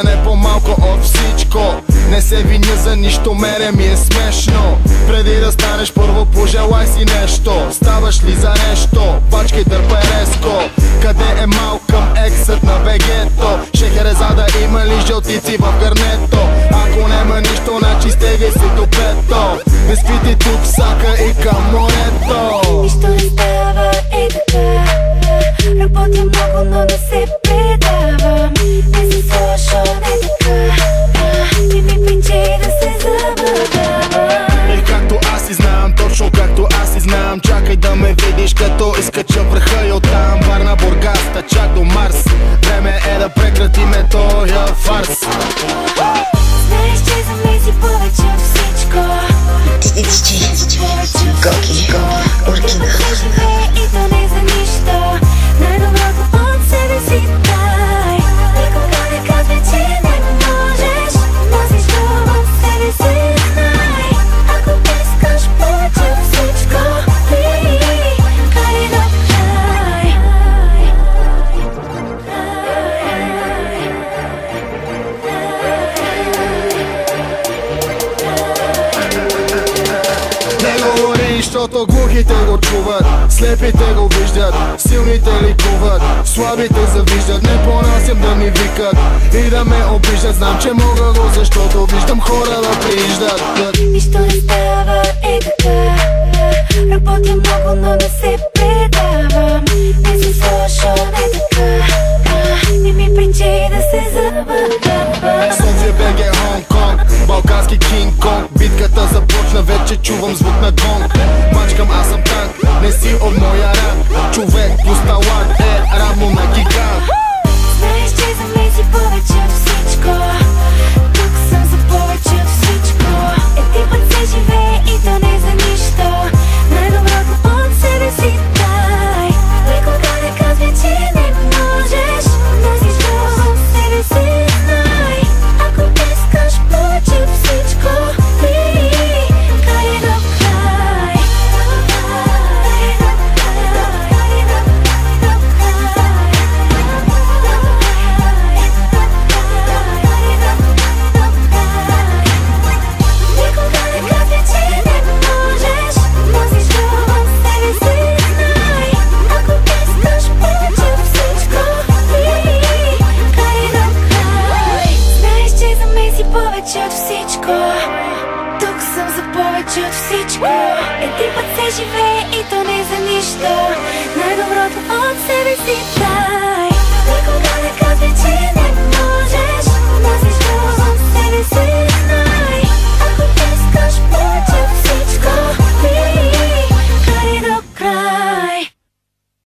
Не по-малко от всичко. Не се виня за нищо, мене ми е смешно. Преди да станеш първо пожелай си нещо. Ставаш ли за нещо? Бачкай дърпай резко. Къде е Малкъм, ексът на вегето? Шехерезада има ли жълтици в гърнето? Ако нема нищо, значи стегай си до пето. Не спите тук, сака и към морето. Нищо не става е така. Работя много, но не се предавам. Не се слушам е така. Не ми причи да се забавлявам. Както аз си знам, точно както аз си знам. Чакай да ме видиш като изкача върха и оттам. Варна, Бургас, чак до Марс. Време е да прекратиме тоя фарс. Знаеш, че за мен си повече от всичко. Гоги, Уркина. И то не за нищо. Най-доброто от себе си дай. Никога не казвай, че не можеш. Носиш това в себе си знай. Ако искаш повече от всичко, кай до край. Не говори, защото глухите го чуват, слепите го виждат, силните ликуват, слабите завиждат. Не понасям да ми викат и да ме обиждат. Знам, че мога го, защото виждам хора да прииждат. Нищо не става е така. Работя много, но не се предавам. Не се слушам е така. Не ми причи да се забавлявам. София, БГ, Хонг-Конг, балкански Кинг-Конг. Битката започна, вече чувам звук на гонг. Мачкам, аз съм танк, не си от моя ранг. Човек плюс талант е равно на гигант. Знаеш, че за мен си повече от всичко. Тук съм за повече от всичко. Един път се живее и то не за нищо. Най-доброто от себе си дай. Никога не казвай, че не можеш. Носиш това в себе си знай. Ако искаш повече от всичко, кай до край. Никога не казвай, че не можеш. Носиш това в себе си знай. Ако искаш повече от всичко, кай до край. Знаеш, че за мен си повече от всичко. Тук съм за повече от всичко. Един път се живее и то не за нищо. Най-доброто от себе си дай.